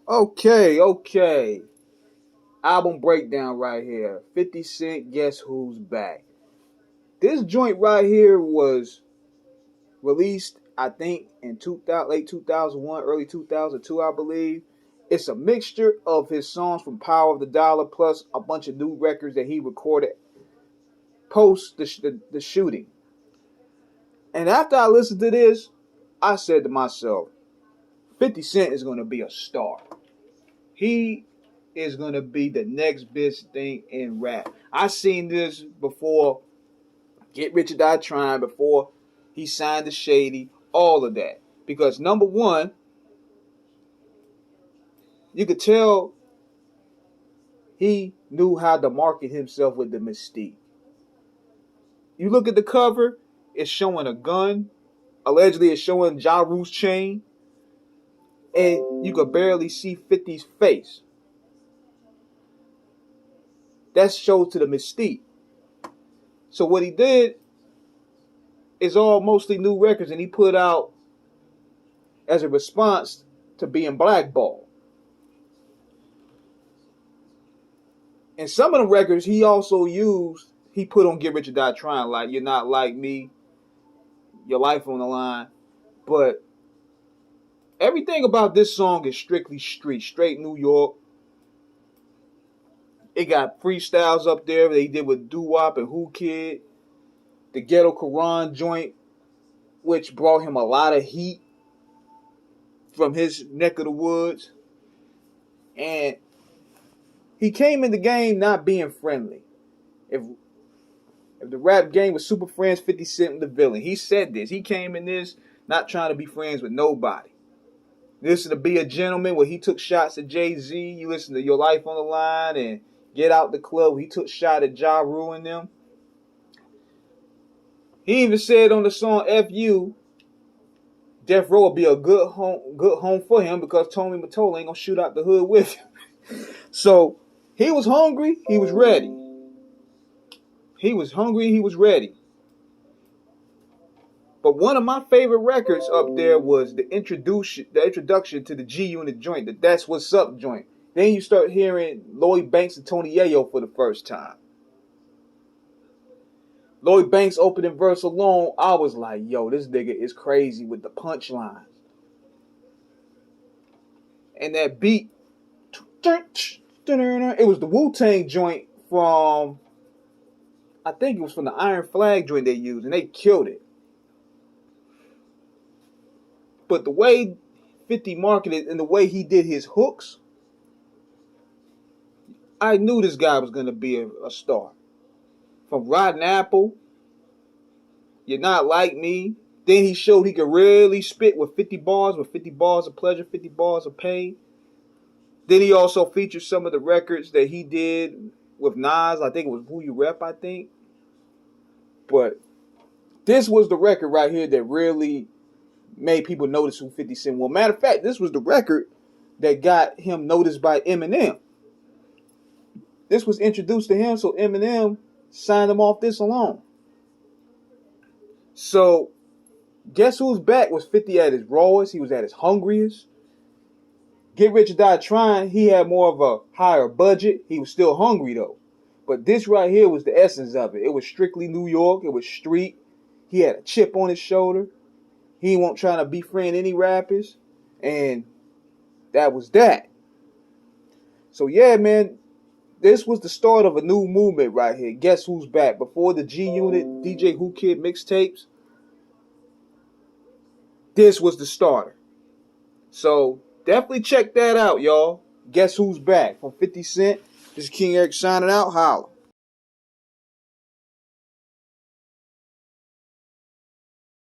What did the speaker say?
Okay. Album breakdown right here. 50 Cent, Guess Who's Back. This joint right here was released, I think, in 2000, late 2001, early 2002, I believe. It's a mixture of his songs from Power of the Dollar plus a bunch of new records that he recorded post the shooting. And after I listened to this, I said to myself, 50 Cent is going to be a star. He is going to be the next best thing in rap. I seen this before Get Rich or Die Trying, before he signed to Shady, all of that. Because number one, you could tell he knew how to market himself with the mystique. You look at the cover, it's showing a gun. Allegedly, it's showing Ja Rule's chain. And you could barely see 50's face. That shows to the mystique. So what he did is all mostly new records, and he put out as a response to being blackballed. And some of the records he also used, he put on Get Rich or Die Trying, like You're Not Like Me, Your Life on the Line. But everything about this song is strictly street, straight New York. It got freestyles up there that he did with Doo-Wop and Who Kid. The Ghetto Quran joint, which brought him a lot of heat from his neck of the woods. And he came in the game not being friendly. If the rap game was super friends, 50 Cent was the villain. He said this. He came in this not trying to be friends with nobody. Listen to Be a Gentleman, where he took shots at Jay-Z. You listen to Your Life on the Line and Get Out the Club, where he took shot at Ja Rule and them. He even said on the song F.U., Death Row will be a good home for him because Tony Mottola ain't gonna shoot out the hood with him. So he was hungry, he was ready. He was hungry, he was ready. But one of my favorite records up there was the introduction to the G Unit joint, the That's What's Up joint. Then you start hearing Lloyd Banks and Tony Yayo for the first time. Lloyd Banks' opening verse alone, I was like, yo, this nigga is crazy with the punchlines. And that beat, it was the Wu-Tang joint from, I think it was from the Iron Flag joint they used, and they killed it. But the way 50 marketed and the way he did his hooks, I knew this guy was going to be a star. From Rotten Apple, You're Not Like Me. Then he showed he could really spit with 50 bars of pleasure, 50 bars of pain. Then he also featured some of the records that he did with Nas. I think it was Who You Rep, I think. But this was the record right here that really made people notice who 50 Cent was. Matter of fact, this was the record that got him noticed by Eminem. This was introduced to him, so Eminem signed him off this alone. So, Guess Who's Back was 50 at his rawest. He was at his hungriest. Get Rich or Die Trying, he had more of a higher budget. He was still hungry, though. But this right here was the essence of it. It was strictly New York. It was street. He had a chip on his shoulder. He wasn't trying to befriend any rappers. And that was that. So, yeah, man. This was the start of a new movement right here. Guess Who's Back? Before the G Unit, DJ Who Kid mixtapes, this was the starter. So definitely check that out, y'all. Guess Who's Back from 50 Cent. This is King Eric signing out. Holla.